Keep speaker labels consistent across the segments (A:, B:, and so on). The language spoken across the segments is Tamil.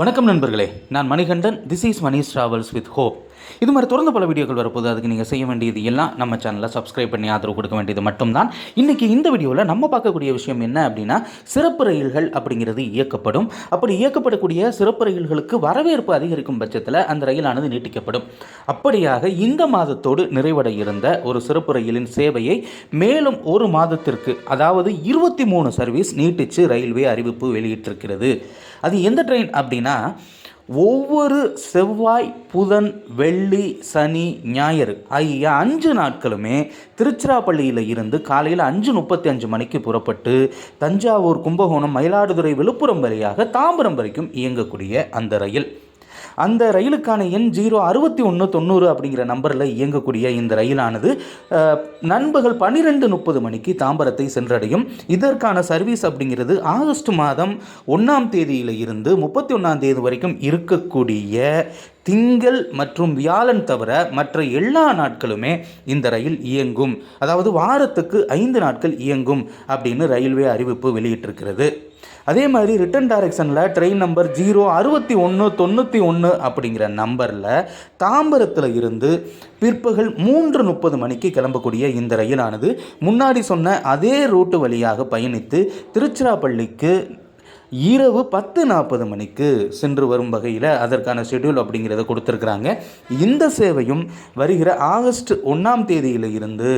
A: வணக்கம் நண்பர்களே, நான் Manikandan. This is Mani's travels with hope. இது மாதிரி தொடர்ந்து பல வீடியோக்கள் வரப்போது. அதுக்கு நீங்கள் செய்ய வேண்டியது எல்லாம் நம்ம சேனலை சப்ஸ்கிரைப் பண்ணி ஆதரவு கொடுக்க வேண்டியது மட்டும்தான். இன்றைக்கி இந்த வீடியோவில் நம்ம பார்க்கக்கூடிய விஷயம் என்ன அப்படின்னா, சிறப்பு ரயில்கள் அப்படிங்கிறது இயக்கப்படும். அப்படி இயக்கப்படக்கூடிய சிறப்பு ரயில்களுக்கு வரவேற்பு அதிகரிக்கும் பட்சத்தில் அந்த ரயிலானது நீட்டிக்கப்படும். அப்படியாக இந்த மாதத்தோடு நிறைவடைய இருந்த ஒரு சிறப்பு ரயிலின் சேவையை மேலும் ஒரு மாதத்திற்கு, அதாவது 23 சர்வீஸ் நீட்டிச்சு ரயில்வே அறிவிப்பு வெளியிட்டிருக்கிறது. அது எந்த ட்ரெயின் அப்படின்னா, ஒவ்வொரு செவ்வாய், புதன், வெள்ளி, சனி, ஞாயிறு ஆகிய 5 நாட்களுமே திருச்சிராப்பள்ளியில் இருந்து காலையில் 5:35 மணிக்கு புறப்பட்டு தஞ்சாவூர், கும்பகோணம், மயிலாடுதுறை, விழுப்புரம் வழியாக தாம்பரம் வரைக்கும் இயங்கக்கூடிய அந்த ரயில். அந்த ரயிலுக்கான எண் 06190 அப்படிங்கிற நம்பரில் இயங்கக்கூடிய இந்த ரயிலானது நண்பகல் 12:30 மணிக்கு தாம்பரத்தை சென்றடையும். இதற்கான சர்வீஸ் அப்படிங்கிறது ஆகஸ்ட் மாதம் 1ஆம் தேதியில் இருந்து 31ஆம் தேதி வரைக்கும் இருக்கக்கூடிய திங்கள் மற்றும் வியாழன் தவிர மற்ற எல்லா நாட்களுமே இந்த ரயில் இயங்கும். அதாவது வாரத்துக்கு 5 நாட்கள் இயங்கும் அப்படின்னு ரயில்வே அறிவிப்பு வெளியிட்டிருக்கிறது. அதே மாதிரி ரிட்டன் டைரக்ஷனில் ட்ரெயின் நம்பர் 06191 அப்படிங்கிற நம்பரில் தாம்பரத்தில் இருந்து பிற்பகல் 3:30 மணிக்கு கிளம்பக்கூடிய இந்த ரயிலானது முன்னாடி சொன்ன அதே ரூட்டு வழியாக பயணித்து திருச்சிராப்பள்ளிக்கு இரவு 10:40 மணிக்கு சென்று வரும் வகையில் அதற்கான ஷெட்யூல் அப்படிங்கிறத கொடுத்துருக்குறாங்க. இந்த சேவையும் வருகிற ஆகஸ்ட் 1ஆம் தேதியில் இருந்து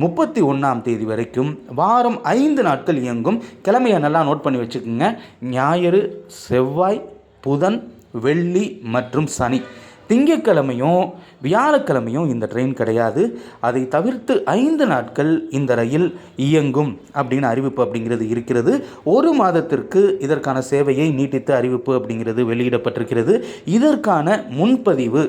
A: 31ஆம் தேதி வரைக்கும் வாரம் 5 நாட்கள் இயங்கும். கிழமையை நல்லா நோட் பண்ணி வச்சுக்கோங்க. ஞாயிறு, செவ்வாய், புதன், வெள்ளி மற்றும் சனி. திங்கட்கிழமையும் வியாழக்கிழமையும் இந்த ட்ரெயின் கிடையாது. அதை தவிர்த்து 5 நாட்கள் இந்த ரயில் இயங்கும் அப்படின்னு அறிவிப்பு அப்படிங்கிறது இருக்கிறது. ஒரு மாதத்திற்கு இதற்கான சேவையை நீட்டித்து அறிவிப்பு அப்படிங்கிறது வெளியிடப்பட்டிருக்கிறது. இதற்கான முன்பதிவு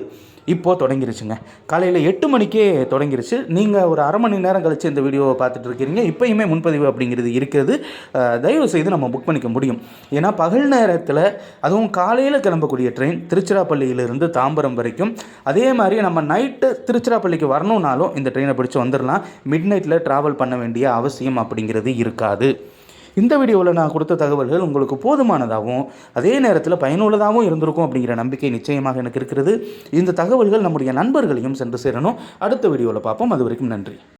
A: இப்போது தொடங்கிருச்சுங்க. காலையில் 8 மணிக்கே தொடங்கிருச்சு. நீங்கள் ஒரு அரை மணி நேரம் கழித்து இந்த வீடியோவை பார்த்துட்டு இருக்கிறீங்க. இப்போயுமே முன்பதிவு அப்படிங்கிறது இருக்கிறது. தயவு செய்து நம்ம புக் பண்ணிக்க முடியும். ஏன்னா பகல் நேரத்தில், அதுவும் காலையில் கிளம்பக்கூடிய ட்ரெயின் திருச்சிராப்பள்ளியிலிருந்து தாம்பரம் வரைக்கும். அதே மாதிரி நம்ம நைட்டு திருச்சிராப்பள்ளிக்கு வரணுன்னாலும் இந்த ட்ரெயினை பிடிச்சி வந்துடலாம். மிட் நைட்டில் ட்ராவல் பண்ண வேண்டிய அவசியம் அப்படிங்கிறது இருக்காது. இந்த வீடியோவில் நான் கொடுத்த தகவல்கள் உங்களுக்கு போதுமானதாகவும் அதே நேரத்தில் பயனுள்ளதாகவும் இருந்திருக்கும் அப்படிங்கிற நம்பிக்கை நிச்சயமாக எனக்கு இருக்கிறது. இந்த தகவல்கள் நம்முடைய நண்பர்களையும் சென்று சேரணும். அடுத்த வீடியோவில் பார்ப்போம். அது வரைக்கும் நன்றி.